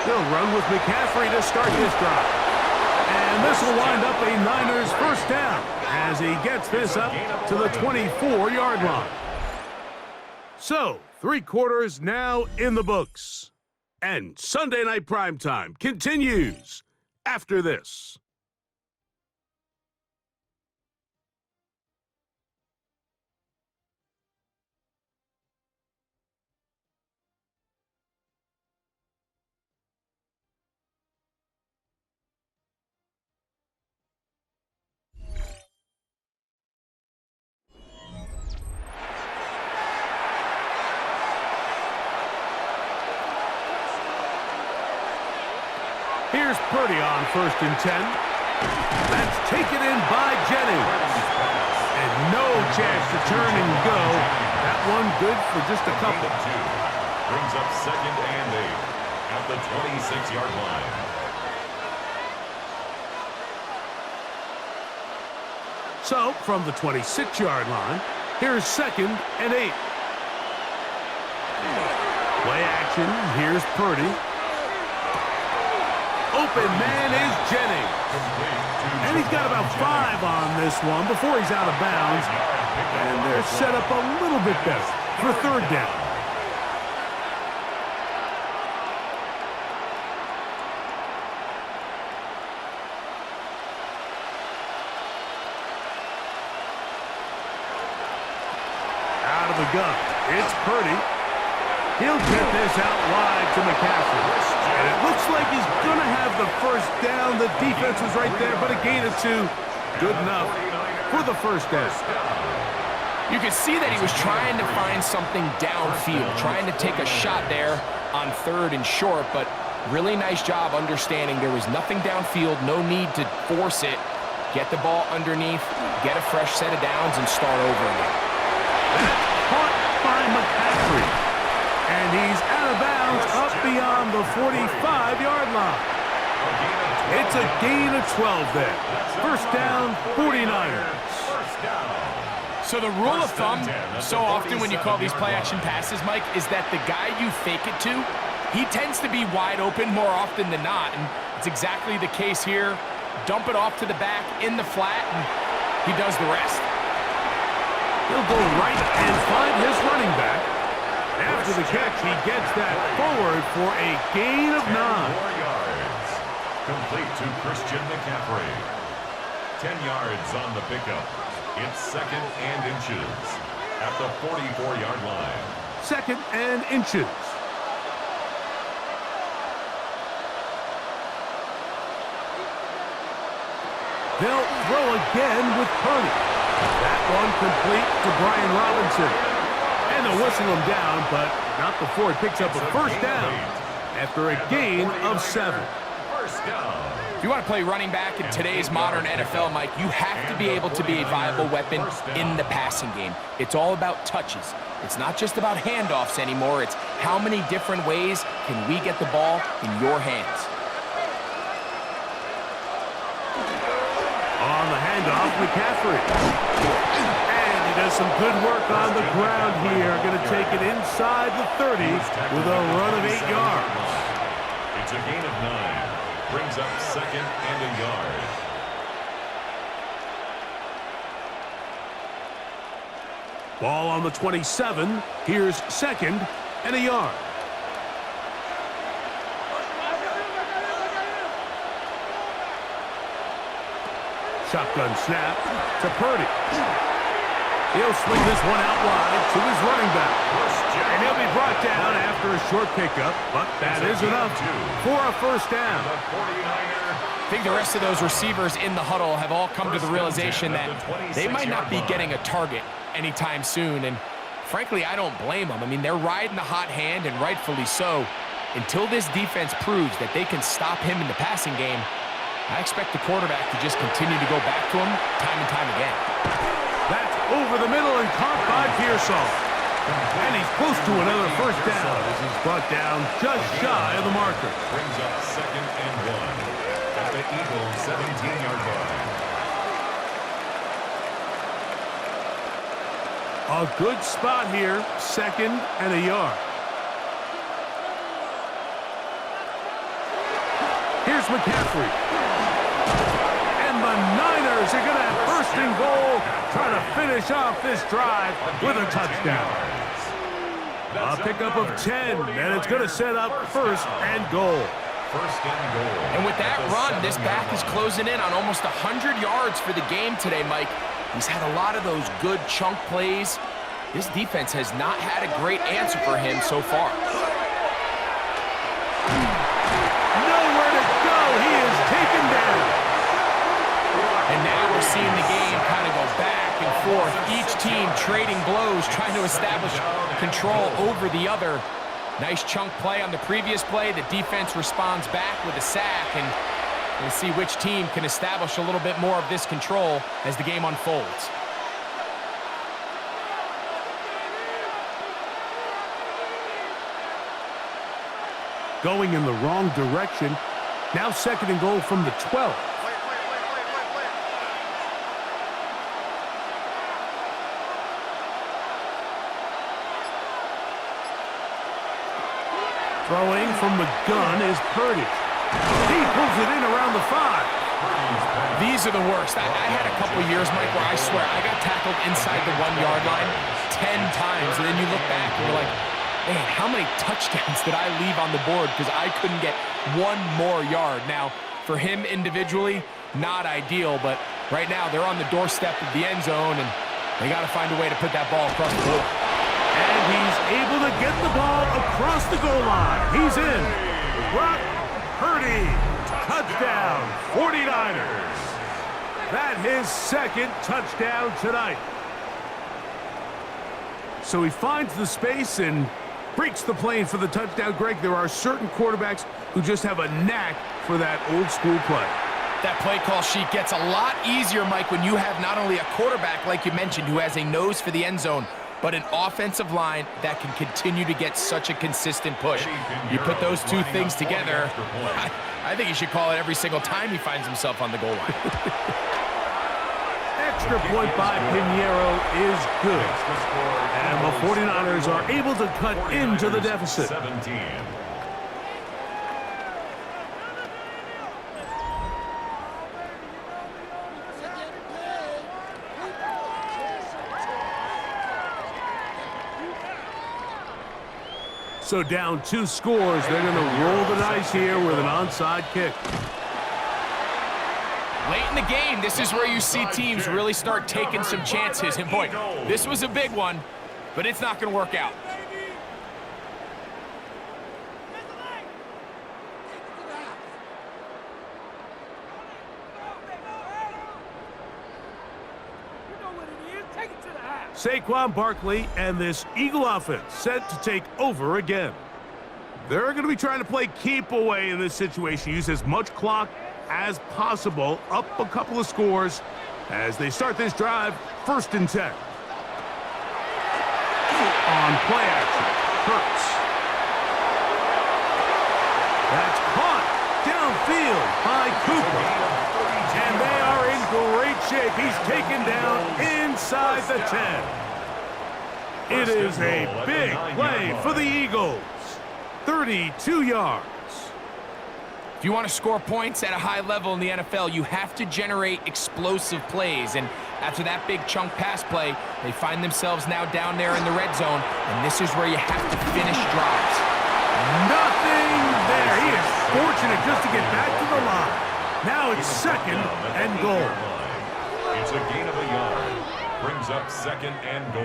They'll run with McCaffrey to start this drive. And this will wind up a Niners first down as he gets this up to the 24-yard line. So, 3 quarters now in the books. And Sunday Night Primetime continues after this. Here's Purdy on 1st and 10. That's taken in by Jennings. And no chance to turn and go. That one good for just a couple. Brings up 2nd and 8 at the 26-yard line. So, from the 26-yard line, here's 2nd and 8. Play action. Here's Purdy. Open man is Jennings. And he's got about 5 on this one before he's out of bounds. And they're set up a little bit better for 3rd down. Out of the gun. It's Purdy. He'll get this out wide to McCaffrey. And it looks like he's going to have the first down. The defense was right there, but a gain of 2. Good enough for the first down. You could see that he was trying to find something downfield, trying to take a shot there on 3rd and short, but really nice job understanding there was nothing downfield, no need to force it. Get the ball underneath, get a fresh set of downs, and start over again. Caught by McCaffrey. And he's out of bounds up beyond the 45-yard line. It's a gain of 12 there. First down, 49ers. So the rule of thumb, so often when you call these play-action passes, Mike, is that the guy you fake it to, he tends to be wide open more often than not. And it's exactly the case here. Dump it off to the back in the flat, and he does the rest. He'll go right and find his running back. After the catch, he gets that forward for a gain of 9. 4 yards. Complete to Christian McCaffrey. 10 yards on the pickup. It's 2nd and inches at the 44-yard line. 2nd and inches. They'll throw again with Purdy. That one complete to Brian Robinson. And they'll whistle him down, but not before he picks up a first down after a gain of 7. First down. If you want to play running back in today's modern NFL, Mike, you have to be able to be a viable weapon in the passing game. It's all about touches. It's not just about handoffs anymore. It's how many different ways can we get the ball in your hands. On the handoff, McCaffrey. Does some good work on the ground here. Going to take it inside the 30 with a run of 8 yards. It's a gain of 9. Brings up 2nd and a yard. Ball on the 27. Here's 2nd and a yard. Shotgun snap to Purdy. He'll swing this one out wide to his running back. And he'll be brought down after a short pickup, but that is enough for a first down. I think the rest of those receivers in the huddle have all come to the realization that they might not be getting a target anytime soon. And frankly, I don't blame them. I mean, they're riding the hot hand, and rightfully so. Until this defense proves that they can stop him in the passing game, I expect the quarterback to just continue to go back to him time and time again. That's over the middle and caught by Pearsall. And he's close to another first down as he's brought down just shy of the marker. Brings up 2nd and 1 at the Eagles' 17-yard line. A good spot here, 2nd and a yard. Here's McCaffrey. And the Niners are going to have first and goal, trying to finish off this drive with a touchdown. A pickup of 10, and it's going to set up first and goal. First and goal. And with that run, this back is closing in on almost 100 yards for the game today, Mike. He's had a lot of those good chunk plays. This defense has not had a great answer for him so far. Nowhere to go. He is taken down. And now we're seeing the game kind of go back and forth. Each team trading blows, trying to establish control over the other. Nice chunk play on the previous play. The defense responds back with a sack, and we'll see which team can establish a little bit more of this control as the game unfolds. Going in the wrong direction. Now 2nd and goal from the 12. Throwing from the gun is Purdy. He pulls it in around the 5. These are the worst. I had a couple years, Mike, where I swear I got tackled inside the 1-yard line 10 times, and then you look back and you're like, man, how many touchdowns did I leave on the board because I couldn't get one more yard? Now, for him individually, not ideal, but right now they're on the doorstep of the end zone, and they got to find a way to put that ball across the board. And he's able to get the ball across the goal line. He's in. Brock Purdy. Touchdown, 49ers. That's his 2nd touchdown tonight. So he finds the space and breaks the plane for the touchdown. Greg, there are certain quarterbacks who just have a knack for that old school play. That play call sheet gets a lot easier, Mike, when you have not only a quarterback, like you mentioned, who has a nose for the end zone, but an offensive line that can continue to get such a consistent push. You put those two things together, I think he should call it every single time he finds himself on the goal line. Extra point by Pinheiro is good. And the 49ers are able to cut into the deficit. 17. So down 2 scores, they're going to roll the dice here with an onside kick. Late in the game, this is where you see teams really start taking some chances. And boy, this was a big one, but it's not going to work out. Saquon Barkley and this Eagle offense set to take over again. They're going to be trying to play keep away in this situation. Use as much clock as possible. Up a couple of scores as they start this drive. 1st and 10. On play action. Hurts. That's caught downfield by Cooper. And they are in great shape. He's taken down inside the 10. It is a big play for the Eagles. 32 yards. If you want to score points at a high level in the NFL, you have to generate explosive plays. And after that big chunk pass play, they find themselves now down there in the red zone. And this is where you have to finish drives. Nothing there. He is fortunate just to get back to the line. Now it's 2nd and goal. It's a gain of a yard. Brings brings up 2nd and goal.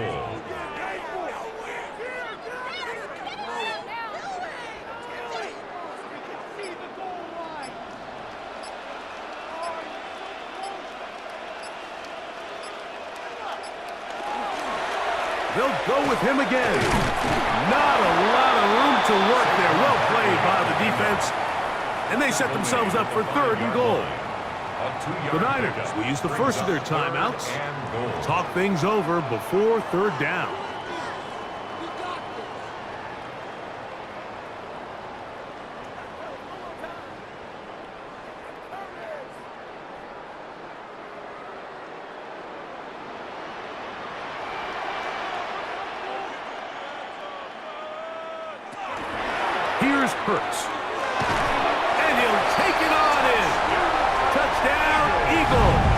They'll go with him again. Not a lot of room to work there. Well played by the defense. And they set themselves up for 3rd and goal. The Niners will use the first of their timeouts. Talk things over before 3rd down. Here's Hurts. And he'll take it on in. Touchdown, Eagles.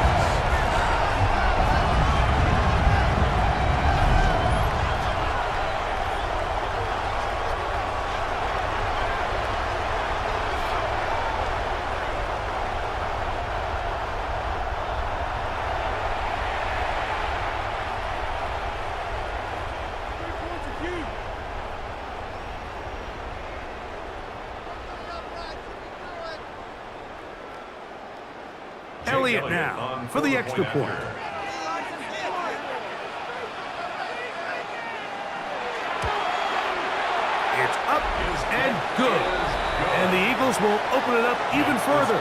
Elliott now for the extra point. It's up and good. And the Eagles will open it up even further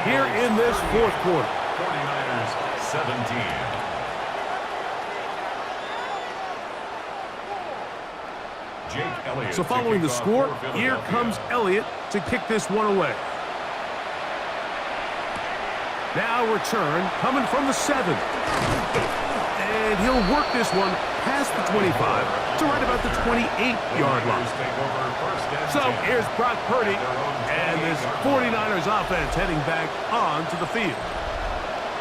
here in this 4th quarter. 49ers 17. So following the score, here comes Elliott to kick this one away. Now return coming from the 7. And he'll work this one past the 25 to right about the 28-yard line. So here's Brock Purdy and this 49ers offense heading back onto the field.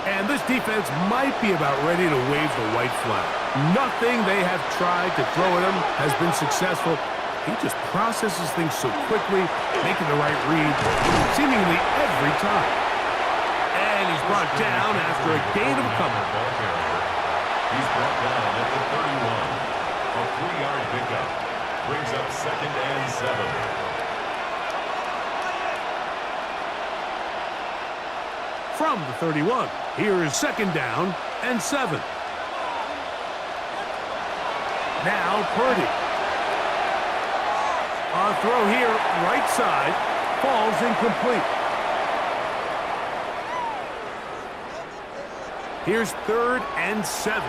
And this defense might be about ready to wave the white flag. Nothing they have tried to throw at him has been successful. He just processes things so quickly, making the right read seemingly every time. And he's brought down after a gain of a couple. He's brought down at the 31. A 3-yard pickup brings up 2nd and 7. From the 31, here is 2nd down and 7. Now Purdy. A throw here, right side, falls incomplete. Here's 3rd and 7.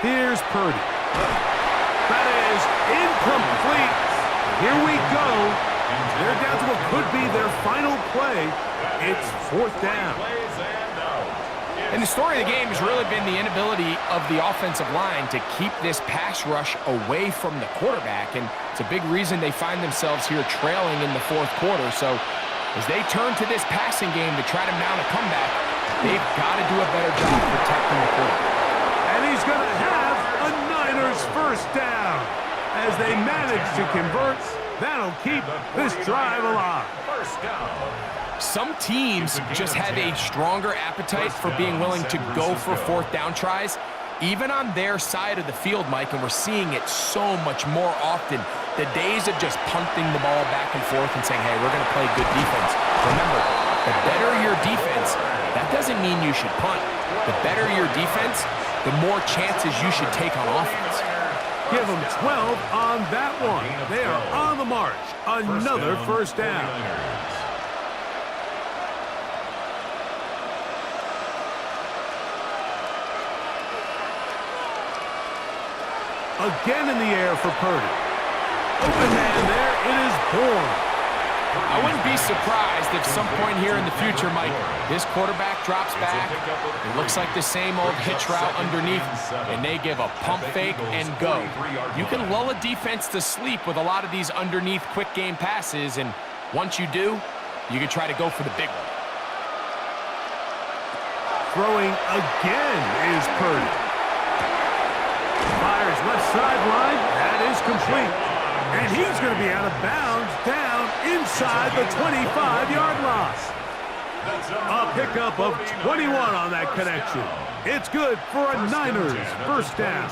Here's Purdy. That is incomplete. Here we go. They're down to what could be their final play. It's 4th down. And the story of the game has really been the inability of the offensive line to keep this pass rush away from the quarterback. And it's a big reason they find themselves here trailing in the 4th quarter. So as they turn to this passing game to try to mount a comeback, they've got to do a better job protecting the quarterback. And he's going to have a Niners 1st down. As they manage to convert, that'll keep this drive alive. 1st down. Some teams just have a stronger appetite for being willing to go for 4th down tries, even on their side of the field, Mike, and we're seeing it so much more often. The days of just punting the ball back and forth and saying, hey, we're going to play good defense. Remember, the better your defense, that doesn't mean you should punt. The better your defense, the more chances you should take on offense. Give them 12 on that one. They are on the march. Another 1st down. Again in the air for Purdy. Open man there. It is Bourne. I wouldn't be surprised if some point here in the future, Mike, this quarterback drops back. It looks like the same old hitch route underneath, and they give a pump fake and go. You can lull a defense to sleep with a lot of these underneath quick game passes, and once you do, you can try to go for the big one. Throwing again is Purdy. Fires left sideline. That is And he's going to be out of bounds down inside the 25-yard line. A pickup of 21 on that connection. It's good for a Niners first down.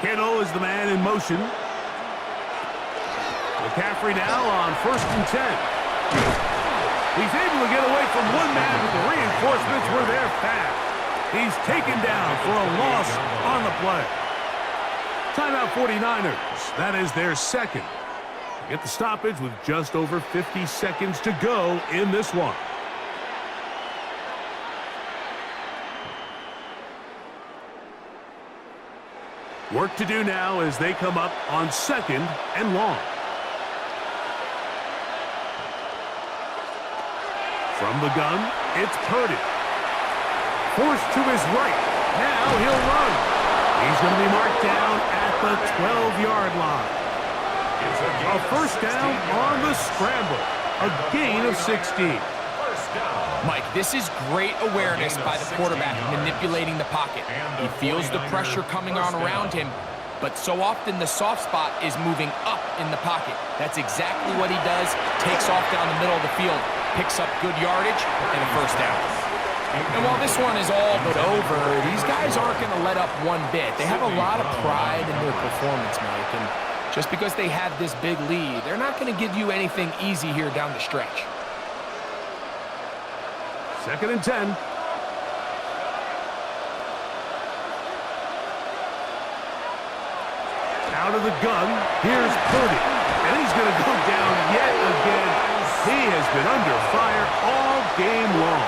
Kittle is the man in motion. McCaffrey now on 1st and 10. He's able to get away from one man, but the reinforcements were there fast. He's taken down for a loss on the play. Timeout 49ers. That is their second. They get the stoppage with just over 50 seconds to go in this one. Work to do now as they come up on 2nd and long. From the gun, it's Purdy. Forced to his right. Now he'll run. He's going to be marked down at the 12-yard line. A first down on the scramble. A gain of 16. Mike, this is great awareness by the quarterback manipulating the pocket. He feels the pressure coming on around him, but so often the soft spot is moving up in the pocket. That's exactly what he does. Takes off down the middle of the field, picks up good yardage, and a first down. And while this one is all but over, these guys aren't going to let up one bit. They have a lot of pride in their performance, Mike, and just because they have this big lead, they're not going to give you anything easy here down the stretch. 2nd and 10. Out of the gun, here's Purdy. And he's going to go down yet again. He has been under fire all game long.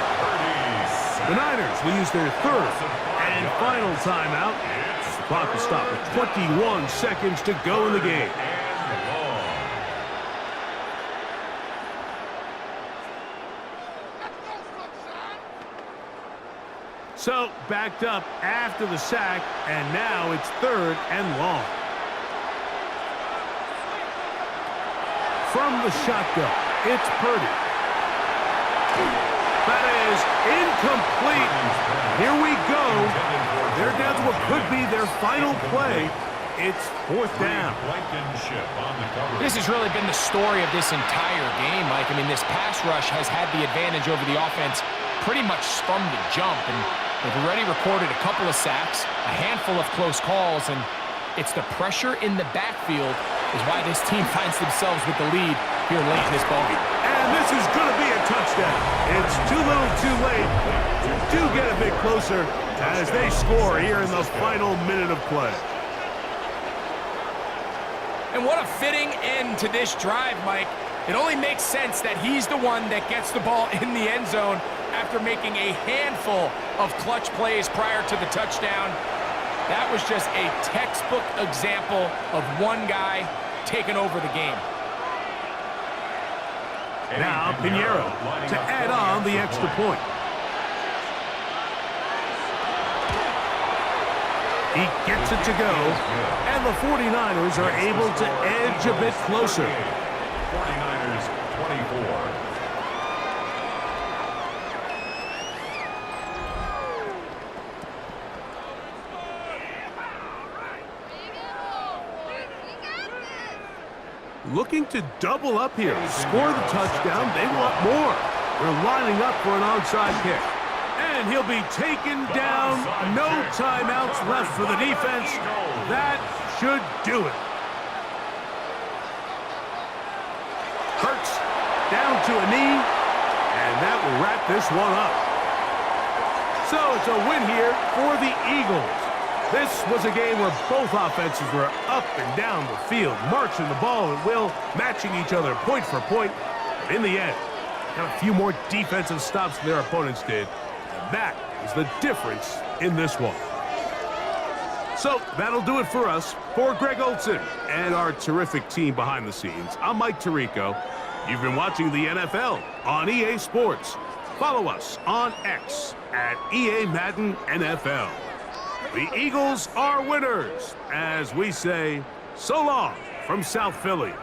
The Niners will use their 3rd and final timeout. The clock will stop with 21 seconds to go in the game. So, backed up after the sack, and now it's 3rd and long. From the shotgun, it's Purdy. That is incomplete. Here we go. They're down to what could be their final play. It's 4th down. This has really been the story of this entire game, Mike. I mean, this pass rush has had the advantage over the offense pretty much from the jump, and they've already recorded a couple of sacks, a handful of close calls, and it's the pressure in the backfield is why this team finds themselves with the lead here late in this ballgame. And this is going to be a touchdown. It's too little too late. Do get a bit closer as they score here in the final minute of play. And what a fitting end to this drive, Mike. It only makes sense that he's the one that gets the ball in the end zone after making a handful of clutch plays prior to the touchdown. That was just a textbook example of one guy taking over the game. Now Pinheiro to add on the extra point. He gets it to go, and the 49ers are able to edge a bit closer. 49ers 24. Looking to double up here, score the touchdown. They want more. They're lining up for an onside kick. And he'll be taken down. No timeouts left for the defense. That should do it. Hurts down to a knee, and that will wrap this one up. So it's a win here for the Eagles. This was a game where both offenses were up and down the field, marching the ball at will, matching each other point for point. But in the end, got a few more defensive stops than their opponents did. And that is the difference in this one. So that'll do it for us. For Greg Olson and our terrific team behind the scenes, I'm Mike Tirico. You've been watching the NFL on EA Sports. Follow us on X at EA Madden NFL. The Eagles are winners, as we say, so long from South Philly.